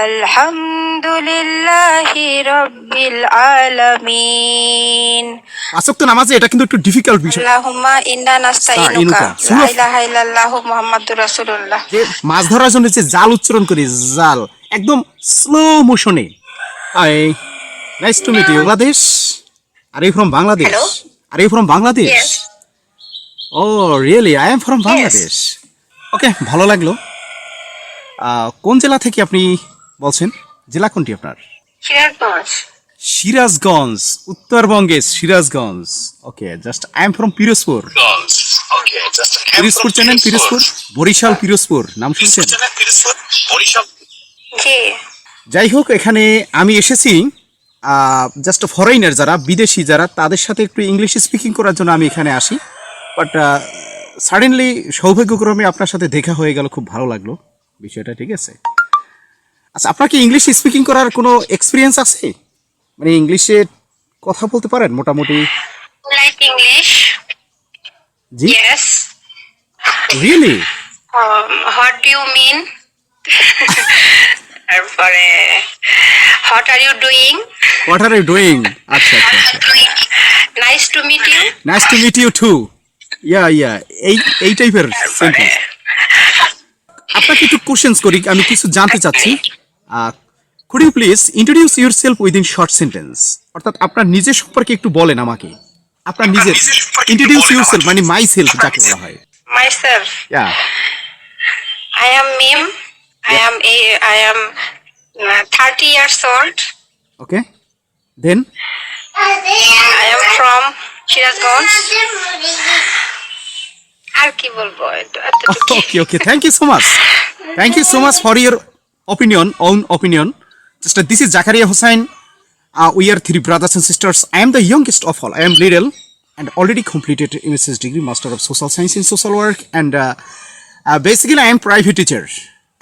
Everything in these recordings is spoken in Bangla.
আলহামদুলিল্লাহি রাব্বিল আলামিন। আসক তো নামাজে এটা কিন্তু একটু ডিফিকাল্ট বিষয়। আল্লাহুম্মা ইন্না নাস্তাইনুকা লা ইলাহা ইল্লাল্লাহু মুহাম্মাদুর রাসূলুল্লাহ। যে মাছ ধরার জন্য যে জাল উচ্চারণ করি, জাল একদম স্লো মোশনে। Hi, nice to meet you. Bangladesh? Are you from Bangladesh? Hello? Are you from Bangladesh? Yes. Oh really, I am from Bangladesh. Okay, ভালো লাগলো। কোন জেলা থেকে আপনি বলছেন? জেলা কোনটি আপনার? সিরাজগঞ্জ। সিরাজগঞ্জ, উত্তরবঙ্গের Sirajganj. Okay, just I am from Pirojpur. Pirojpur চেনেন? পিরোজপুর, বরিশাল পিরোজপুর নাম শুনছেন? জি। যাই হোক, এখানে আমি এসেছি জাস্ট ফরেইনার যারা, বিদেশি যারা, তাদের সাথে একটু ইংলিশ স্পিকিং করার জন্য আমি এখানে আসি। বাট সাডেনলি সৌভাগ্যক্রমে আপনার সাথে দেখা হয়ে গেল, খুব ভালো লাগলো বিষয়টা। ঠিক আছে, আচ্ছা, আপনার কি ইংলিশ স্পিকিং করার কোনো এক্সপিরিয়েন্স আছে? মানে ইংলিশে কথা বলতে পারেন মোটামুটি? Like English? জি, yes. Really? What do you mean? তারপরে what are you doing? What are you doing? আচ্ছা আচ্ছা আচ্ছা, nice to meet you. Nice to meet you too. Yeah yeah, এই টাইপের সেন্টেন্স। আপনাকে একটু কোশ্চেন্স করি, আমি কিছু জানতে চাচ্ছি। Could you please introduce yourself within short sentence? অর্থাৎ আপনার নিজের সম্পর্কে একটু বলেন আমাকে, আপনার নিজের। ইন্ট্রোডিউস ইউরসেলফ মানে মাই সেলফ যাকে বলা হয়। Myself, yeah, I am Mim. I am 30 years old. Okay, then? I am from Shirazganj. আর কি বলবো, এতটুকু। Okay, okay. Thank you so much. Thank you so much for your opinion, own opinion. Just this is Zakaria Hussain. We are three brothers and sisters. I am the youngest of all. I am little and already completed MSc degree, Master of Social Science in Social Work, and basically I am private teacher,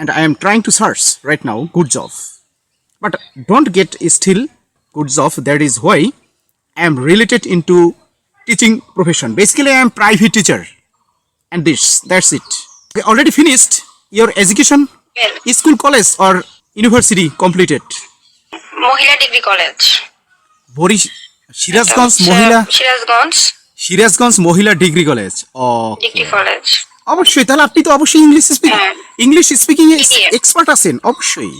and I am trying to search right now good job, but don't get still good job. That is why I am related into teaching profession. Basically, I am private teacher. And that's it. Okay, already finished your education? Well, School, college or university completed? মহিলা ডিগ্রি কলেজ। সিরাজগঞ্জ মহিলা ডিগ্রি কলেজ। Degree college. অবশ্যই, তাহলে আপনি তো অবশ্যই ইংলিশ স্পিকিং এ Yes. এক্সপার্ট আছেন। অবশ্যই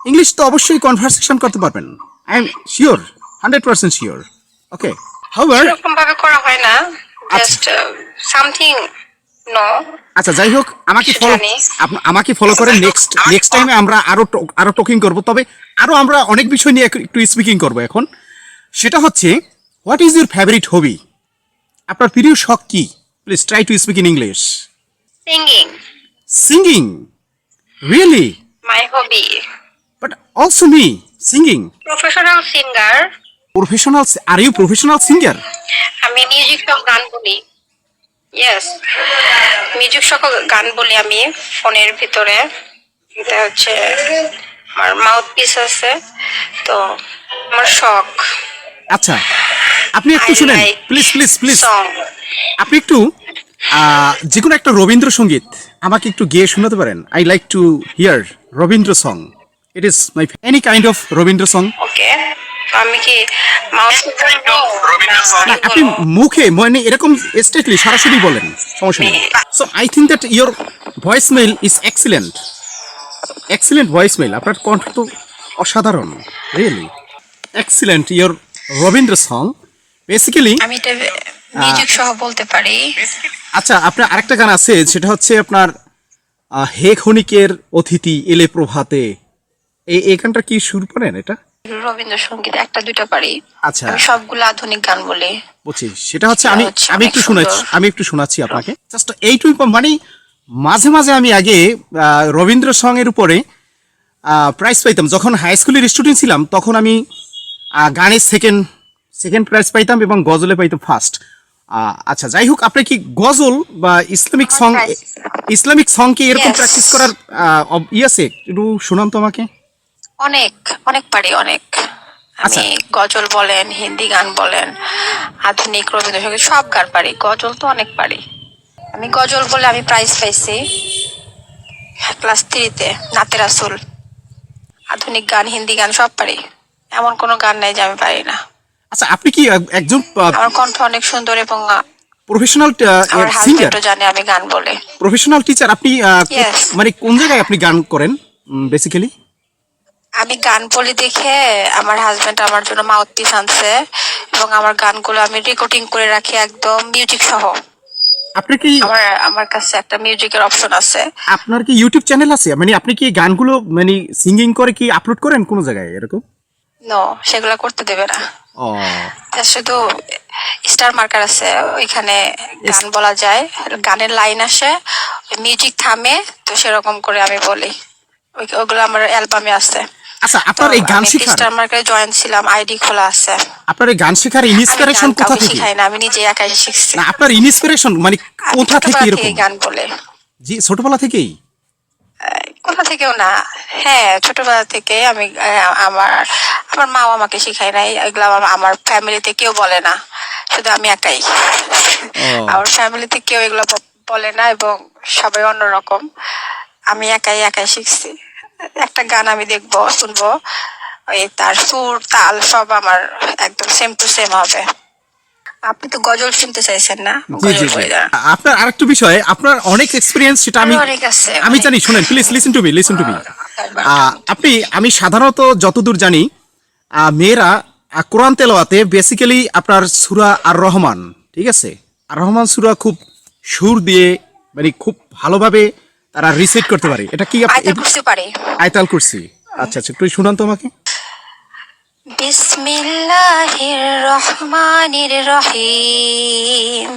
ইংলিশ তো অবশ্যই কনভারসেশন করতে পারবেন। I am sure, 100% sure. Okay, however, এরকম ভাবে করা হয় না, জাস্ট সামথিং। নো, আচ্ছা, যাই হোক, আমাকে ফলো করেন। নেক্সট টাইমে আমরা আরো টকিং করব, তবে আরো আমরা অনেক বিষয় নিয়ে একটু স্পিকিং করব এখন। সেটা হচ্ছে, what is your favourite hobby? আপনার প্রিয় শখ কি? Please try to speak in English. Singing, singing? Really? My hobby. But also me singing. Professional singer. Professional? Are you professional singer? আমি মিউজিক সহ গান বলি। ইয়েস, মিউজিক সহ গান বলি আমি ফোনের ভিতরে। এটা হচ্ছে আমার মাউথ পিস আছে, তো আমার শখ। আচ্ছা, আপনি একটু শুনেন, প্লিজ প্লিজ প্লিজ। সং। আপনি একটু যে কোনো একটা রবীন্দ্রসঙ্গীত আমাকে একটু গেয়ে শোনাতে পারেন? I like to hear Rabindra song. It is my any kind of Rabindra song. Okay, আমি কি মাউথ না, আপনি মুখে মানে এরকম স্ট্রেটলি সরাসরি বলেন, সমস্যা নেই। So I think that your voice mail is excellent voice mail. আপনার কণ্ঠ তো অসাধারণ, really excellent. Your Rabindra song basically. আমি এটা মিউজিক সহ বলতে পারি। আচ্ছা, আপনার আরেকটা গান আছে, সেটা হচ্ছে আপনার হে ক্ষণিকের অতিথি এলে প্রভাতে। এই গানটা কি সুর করেন এটা? রবীন্দ্রসঙ্গীত একটা দুইটা পারি। আচ্ছা, আমি সবগুলো আধুনিক গান বলি। বুঝছি। সেটা হচ্ছে আমি একটু শোনাচ্ছি আপনাকে। জাস্ট এইটুকু, মানে মাঝে মাঝে আমি আগে রবীন্দ্র সং এর উপরে প্রাইজ পাইতাম। যখন হাই স্কুলের স্টুডেন্ট ছিলাম তখন আমি গানে সেকেন্ড প্রাইজ পাইতাম এবং গজলে পাইতাম ফার্স্ট। আচ্ছা, যাই হোক, আপনি কি গজল বা ইসলামিক সং কি এরকম Yes. প্র্যাকটিস করার আছে? একটু শোনান তো আমাকে। অনেক পারি, অনেক। আচ্ছা। আমি গজল বলেন, হিন্দি গান বলেন, আধুনিক রবীন্দ্রসঙ্গীত সব গান পারি। গজল তো অনেক পারি। আমি গজল বলে আমি প্রাইজ পাইছি ক্লাস 3-তে, নাতে রাসুল। আধুনিক গান, হিন্দি গান সব পারি। এমন কোনো গান নাই যে আমি পারি না। আচ্ছা, আপনি কি একজন আমার কণ্ঠ অনেক সুন্দর এবং প্রফেশনাল আমার সিঙ্গার, হাজবেন্ডও জানে আমি গান বলে। Professional teacher? আপনি Yes. মানে কোন জায়গায় আপনি গান করেন বেসিক্যালি? আমি গান বলি দেখে আমার হাজবেন্ড আমার জন্য মাউথপিস আনছে এবং আমার গানগুলো আমি রেকর্ডিং করে রাখি একদম মিউজিক সহ। আপনার কি আমার কাছে একটা মিউজিকের অপশন আছে। আপনার কি ইউটিউব চ্যানেল আছে? মানে আপনি কি গানগুলো মানে সিঙ্গিং করে কি আপলোড করেন কোন জায়গায় এরকম? নো, সেগুলা করতে দেবে না। ও শুধু স্টার মার্কার আছে, ওইখানে গান বলা যায়, গানের লাইন আসে, মিউজিক থামে, তো সেরকম করে আমি বলি। ওগুলো আমার অ্যালবামে আছে। আচ্ছা, আপনার এই গান শেখার, স্টার মার্কারে জয়েন ছিলাম, আইডি খোলা আছে। আপনার এই গান শেখার আমি ইন্সপিরেশন গান কোথা কাউকে থেকে? শিখাই না, আমি নিজে একাই শিখছি। না, আপনার ইন্সপিরেশন মানে আমি কোথা থেকে ছোটবেলা এরকম? থেকেই গান বলে। জি, ছোটবেলা থেকেই? কোথা থেকেও না, হ্যাঁ ছোটবেলা থেকে আমি আমার আমার মাও আমাকে শিখায় নাই, এগুলো আমার ফ্যামিলিতে কেউ বলে না, শুধু আমি একাই। আমার ফ্যামিলিতে কেউ এগুলো বলে না এবং সবাই অন্যরকম। আমি একাই একাই শিখছি। একটা গান আমি দেখবো, শুনবো, ওই তার সুর তাল সব আমার একদম সেম টু সেম হবে। আপনি তো গজল শুনতে চাইছেন না? জি জি জি। আপনার আরেকটা বিষয়, আপনার অনেক এক্সপিরিয়েন্স, সেটা আমি অনেক আছে, আমি অনেক। জানি। শুনেন please, listen to me, listen to me. আমি সাধারণত যতদূর জানি, মেয়েরা কোরআন তেলাওয়াতে বেসিক্যালি আপনার সূরা আর রহমান, ঠিক আছে, আর রহমান সূরা খুব সুর দিয়ে মানে খুব ভালোভাবে তারা রিসাইট করতে পারে। এটা কি আয়াতুল কুরসি পারি। আয়াতুল কুরসি? আচ্ছা আচ্ছা, একটু শুনান তো আমাকে। বিসমিল্লাহির রহমানির রহিম।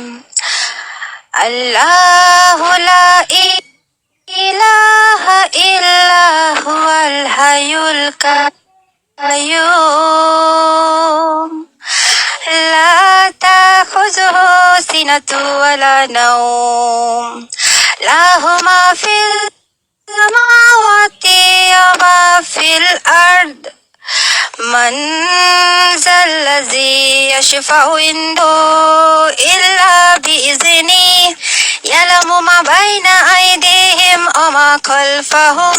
আল্লাহু লা ইলাহা ইল্লা হুয়াল হাইয়ুল কাইয়ুম। লা তাখুযুহু সিনাতু ওয়ালা নাওম। লাহু মা ফিস সামাওয়াতি ওয়া মা ফিল আরদ। من ذا الذي يشفع عنده إلا بإذنه يعلم ما بين أيديهم وما خلفهم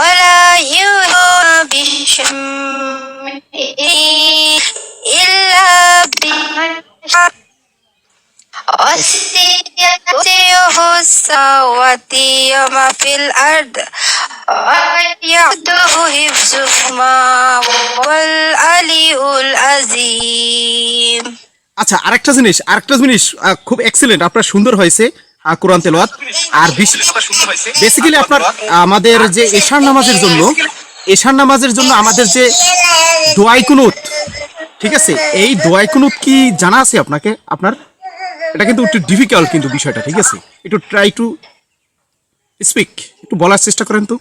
ولا يحيطون بشيء إلا بما شاء وسعه السماوات وما في الأرض ويعده حفظهما والعلي العظيم। আচ্ছা, আরেকটা জিনিস খুব এক্সিলেন্ট, আপনার সুন্দর হয়েছে কোরআন তেলাওয়াত। আর বেসিক্যালি আপনার আমাদের যে এশার নামাজের জন্য আমাদের যে দোয়াই কুনুত, ঠিক আছে, এই দোয়াই কুনুত কি জানা আছে আপনার? এটা কিন্তু একটু ডিফিকাল্ট কিন্তু বিষয়টা, ঠিক আছে, একটু ট্রাই টু স্পিক, একটু বলার চেষ্টা করেন তো।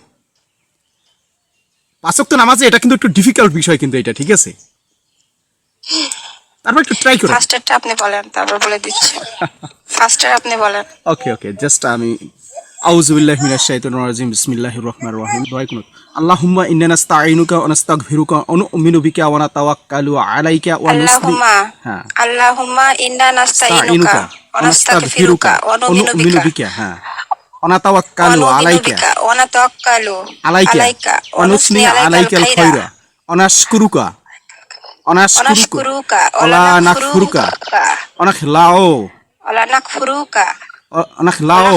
পাঁচ ওয়াক্ত নামাজে এটা কিন্তু একটু ডিফিকাল্ট বিষয় কিন্তু এটা, ঠিক আছে, তারপর একটু ট্রাই করেন। ফার্স্টারটা আপনি বলেন, তারপর বলে দিচ্ছি। ফার্স্টার আপনি বলেন। ওকে ওকে, জাস্ট আমি আউযু বিল্লাহি মিনাশ শাইতানির রাজিম, বিসমিল্লাহির রহমানির রহিম। দোয়া কুনুত। আল্লাহুম্মা ইন্না নাস্তাঈনুকা ওয়া নাস্তাগফিরুকা ওয়া নু'মিনু বিকা ওয়া নাতাওয়াক্কালু আলাইকা ওয়া নুসলি। হ্যাঁ, আল্লাহুম্মা ইন্না নাস্তাঈনুকা ওয়া নাস্তাগফিরুকা ওয়া নু'মিনু বিকা, হ্যাঁ, ওয়া নাতাওয়াক্কালু আলাইকা ওয়া নাতাওয়াক্কালু আলাইকা ওয়া নুসলি আলাইকাল খায়রা ওয়া নাশকুরুকা ওয়া নাশকুরুকা ওয়া লা নাকফুরুকা ওয়া নাখলাউ ওয়া নাকফুরুকা নাখলাউ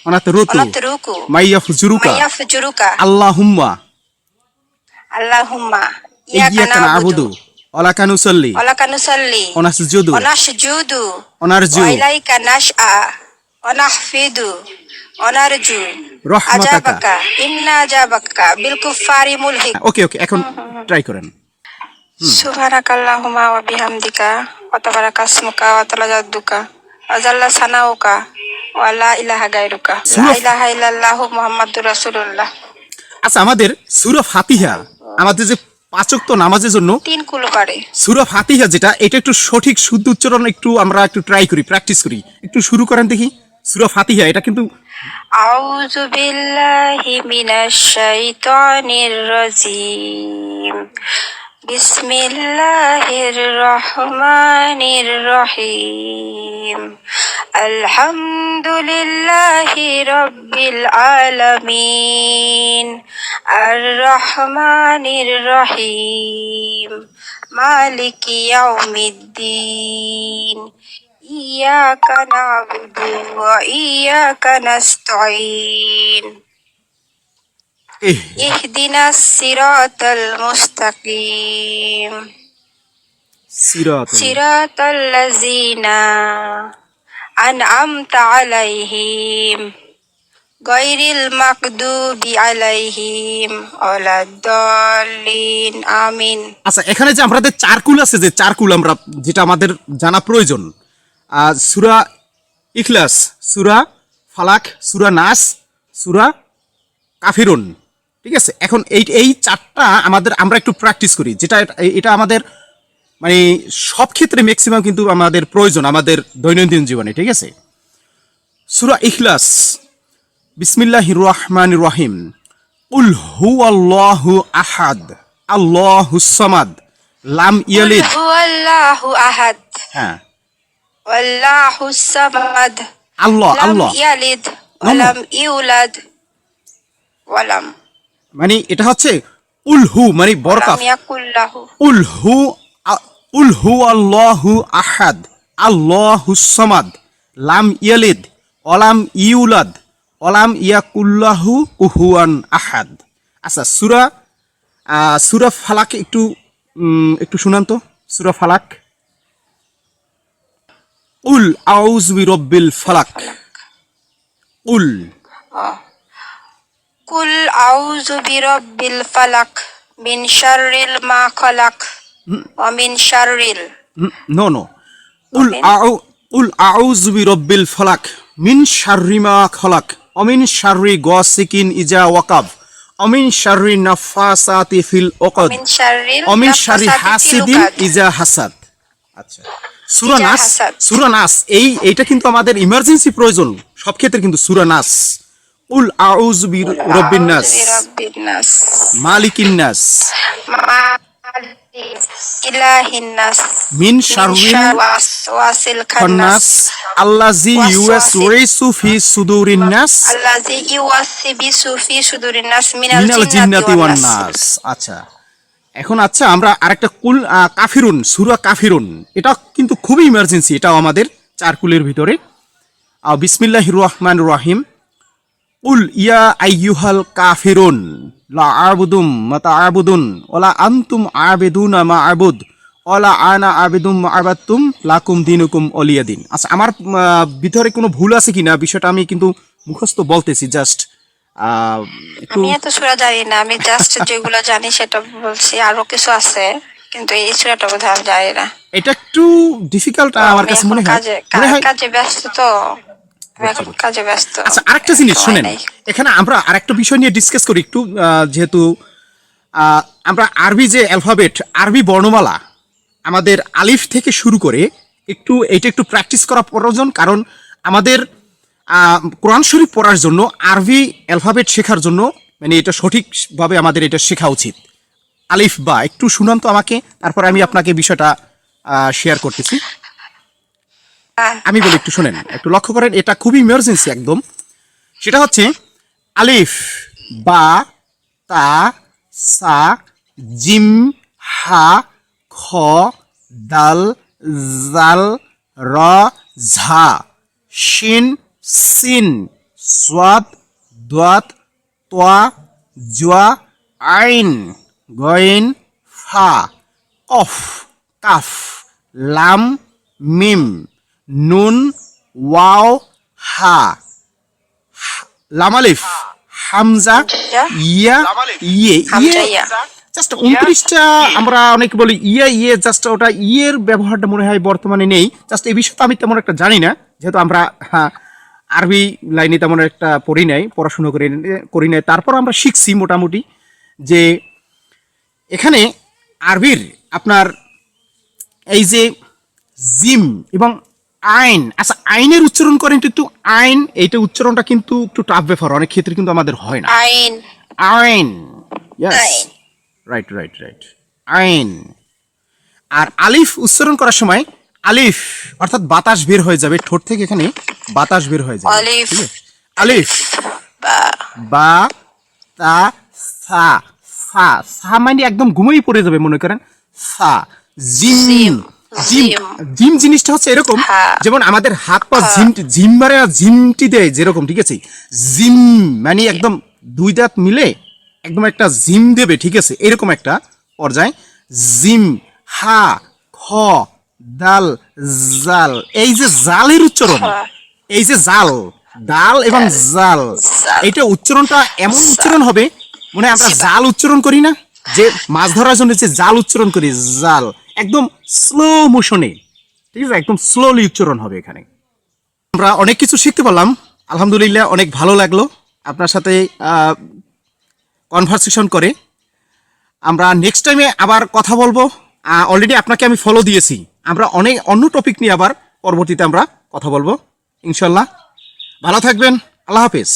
ওয়া নাতরুকু মাইয়াফজুরুকা আল্লাহুম্মা ইয়্যাকা না'বুদু ওয়া লাকা নুসাল্লি ওয়া নাসজুদু ওয়া নারজু ওয়া ইলাইকা নাশআ ওয়া নাহফিদু ওয়া নারজু রাহমাতাকা আজাবাকা ইন্না আজাবাকা বিল কুফারি মুলহিক। ওকে ওকে, এখন ট্রাই করেন। সুবহানাকাল্লাহুম্মা ওয়া বিহামদিকা ওয়া তাবারাকা ইসমুকা ওয়া তাআলা জাদ্দুকা ওয়া জাল্লা সানাউকা ওয়া লা ইলাহা গায়রুকা লা ইলাহা ইল্লাল্লাহু মুহাম্মাদুর রাসূলুল্লাহ। আচ্ছা, আমাদের সূরা ফাতিহা, আমাদের যে পাঁচ ওয়াক্ত নামাজের জন্য 3 কুলো পারে সূরা ফাতিহা যেটা, এটা একটু সঠিক শুদ্ধ উচ্চারণ একটু আমরা একটু ট্রাই করি, প্র্যাকটিস করি। একটু শুরু করেন দেখি সূরা ফাতিহা। এটা কিন্তু আউযু বিল্লাহি মিনাশ শাইতানির রাজিম। বিসমিল্লাহির রহমানির রহিম আলহামদুলিল্লাহি রাব্বিল আলামিন আর রহমানির রহিম মালিকি ইয়াউমিদ্দিন ইয়াকা না'বুদু ওয়া ইয়াকা নাস্তাঈন Eh, ইহদিনাস সিরাতাল মুস্তাকিম সিরাত সিরাতাল লাযিনা আন'আমতা আলাইহিম গায়রিল মাগদুবি আলাইহিম ওয়ালাদ-দাল্লিন আমিন। আচ্ছা, এখানে যে আমাদের চারকুল আছে, যে চারকুল আমরা যেটা আমাদের জানা প্রয়োজন, সূরা ইখলাস, সূরা ফালাক, সূরা নাস, সূরা কাফিরুন, ঠিক আছে। এখন এই চারটা আমরা একটু প্র্যাকটিস করি, যেটা এটা আমাদের মানে সব ক্ষেত্রে ম্যাক্সিমাম কিন্তু আমাদের প্রয়োজন আমাদের দৈনন্দিন জীবনে, ঠিক আছে। সূরা ইখলাস, বিসমিল্লাহির রহমানির রহিম কুল হুয়াল্লাহু আহাদ আল্লাহুস সামাদ লাম ইয়ালিদ। কুল হুয়াল্লাহু আহাদ হ্যাঁ, ওয়াল্লাহুস সামাদ আল্লাহ লাম আল্লাহ ইয়ালিদ ওয়া লাম ইউলাদ ওয়া লাম মানে এটা হচ্ছে উলহু মানে বরকাফ, ইয়াকুল লাহু উলহু আল্লাহু আহাদ আল্লাহুস সামাদ লাম ইয়ালিদ ওয়ালাম ইউলাদ ওয়ালাম ইয়াকুল্লাহু কুফুয়ান আহাদ। আচ্ছা, সূরা ফালাক একটু শুনান তো, সূরা ফালাক। উল আউযু বিরাব্বিল ফালাক, উল কুল আউযু বিরাব্বিল ফালাক মিন শাররিল মা খালাক ওয়া মিন শাররিল নো উল আউযু বিরাব্বিল ফালাক মিন শাররি মা খালাক ওয়া মিন শাররি গাসিকিন ইজা ওয়াকাব ওয়া মিন শাররি নাফাসাতি ফিল উকদ মিন শাররিল ওয়া মিন শাররি নাফাসাতি ফিল হাসিদিন উকাদ। ইজা হাসাদ। আচ্ছা, হাসাদ। সূরা নাস এইটা কিন্তু আমাদের ইমার্জেন্সি প্রয়োজন সব ক্ষেত্রে, কিন্তু সূরা নাস। উল আউযু বিরাব্বিন নাস আউযু বিরাব্বিন নাস মালিকিন নাস ইলাহিন নাস মিন শাররিল ওয়াসওয়াসিল খান্নাস খান্নাস আল্লাযী ইউওয়াসওয়িসু ফি সুদুরিন নাস আল্লাযী ইউওয়াসবিসু ফি সুদুরিন নাস মিনাল মিনাল জিন্নাতি জিন্নাতি ওয়ান ওয়ান নাস। নাস। আচ্ছা, এখন আমরা আরেকটা কাফিরুন, সূরা কাফিরুন, এটা কিন্তু খুবই ইমার্জেন্সি, এটাও আমাদের চার কুলের ভিতরে। বিসমিল্লাহির রহমানির রহিম উল ইয়া আইয়ুহাল কাফিরুন লা আ'বুদু মা তা'বুদুন ওয়ালা আনতুম আ'বিদুনা মা আ'বুদ ওয়ালা আনা আ'বিদু মা আ'বাদতুম লাকুম দীনুকুম ওয়ালিয়া দিন। আচ্ছা, আমার ভিতরে কোনো ভুল আছে কিনা বিষয়টা আমি কিন্তু মুখস্থ বলতেছি, জাস্ট একটু। আমি এত সূরা জানি না, আমি জাস্ট যেগুলো জানি সেটা বলছি, আরো কিছু আছে কিন্তু এই সূরাটা বোধহয় আমি জানি না। এটা একটু ডিফিকাল্ট আমার আমি কাছে এখন মনে হয়। কাজে ব্যস্ত তো, আমি এখন কাজে ব্যস্ত। আচ্ছা, আরেকটা জিনিস সময় শুনেন, নাই। এখানে আমরা আরেকটা বিষয় নিয়ে ডিসকাস করি একটু, যেহেতু আমরা আরবি যে অ্যালফাবেট, আরবি বর্ণমালা আমাদের আলিফ থেকে শুরু করে এটা একটু প্র্যাকটিস করা প্রয়োজন, কারণ আমাদের কোরআন শরীফ পড়ার জন্য আরবি অ্যালফাবেট শেখার জন্য মানে এটা সঠিকভাবে আমাদের এটা শেখা উচিত। আলিফ বা একটু শুনান তো আমাকে, তারপর আমি আপনাকে বিষয়টা শেয়ার করতেছি। আমি বলি, একটু শুনেন, একটু লক্ষ্য করেন, এটা খুবই ইমার্জেন্সি একদম। সেটা হচ্ছে আলিফ, বা, তা, সা, জিম, হা, খ, দাল, জাল, র, ঝা, শিন, সিন, সাদ, দাত, তোয়া, জোয়া, আইন, গইন, ফা, কফ, কাফ, লাম, মিম, নুন, ওয়াও, হা, লাম আলিফ, হামজা, ইয়া, হামজা, ইয়া। জাস্ট 29টা আমরা অনেকে বলি ইয়ে, জাস্ট ওটা ইয়ের ব্যবহারটা মনে হয় বর্তমানে নেই। জাস্ট এই বিষয়টা আমি তেমন একটা জানি না, যেহেতু আমরা আরবি লাইনে তেমন একটা পড়াশুনো করি নাই। তারপর আমরা শিখছি মোটামুটি যে এখানে আরবির আপনার এই যে জিম এবং আইন। আচ্ছা, আইনের উচ্চারণ করেন একটু, আইন এইটা উচ্চারণটা কিন্তু একটু টাফ ব্যাপার, অনেক ক্ষেত্রে কিন্তু আমাদের হয় না। আইন আইন, ইয়েস, আইন। রাইট। আইন। আর আলিফ উচ্চারণ করার সময় আলিফ অর্থাৎ বাতাস বের হয়ে যাবে ঠোঁট থেকে, এখানে বাতাস বের হয়ে যাবে। আলিফ, ঠিক আছে? আলিফ, বা, বা, তা, সা, সা, সা মানে একদম ঘুমিয়ে পড়ে যাবে মনে করেন। সা, জিম, জিম, জিম জিনিসটা হচ্ছে এরকম, হ্যাঁ। যেমন আমাদের হাত পা জিম মারে আর জিমটি দেয় যেরকম, ঠিক আছে? জিম মানে একদম দুই দাঁত মিলে একদম একটা জিম দেবে, ঠিক আছে? এরকম একটা পর্যায়ে জিম, হা, খ, দাল, জাল। এই যে জালের উচ্চারণ, এই যে জাল, ডাল এবং জাল, জাল। এটা উচ্চারণটা এমন উচ্চারণ হবে মানে আমরা জাল উচ্চারণ করি না, যে মাছ ধরার জন্য যে জাল উচ্চারণ করি, জাল, একদম স্লো মোশনে, ঠিক আছে? একদম স্লোলি উচ্চারণ হবে এখানে। আমরা অনেক কিছু শিখতে পারলাম, আলহামদুলিল্লাহ, অনেক ভালো লাগলো আপনার সাথে কনভারসেশন করে। আমরা নেক্সট টাইমে আবার কথা বলবো। অলরেডি আপনাকে আমি ফলো দিয়েছি, আমরা অনেক অন্য টপিক নিয়ে আবার পরবর্তীতে আমরা কথা বলবো ইনশাল্লাহ। ভালো থাকবেন, আল্লাহ হাফেজ।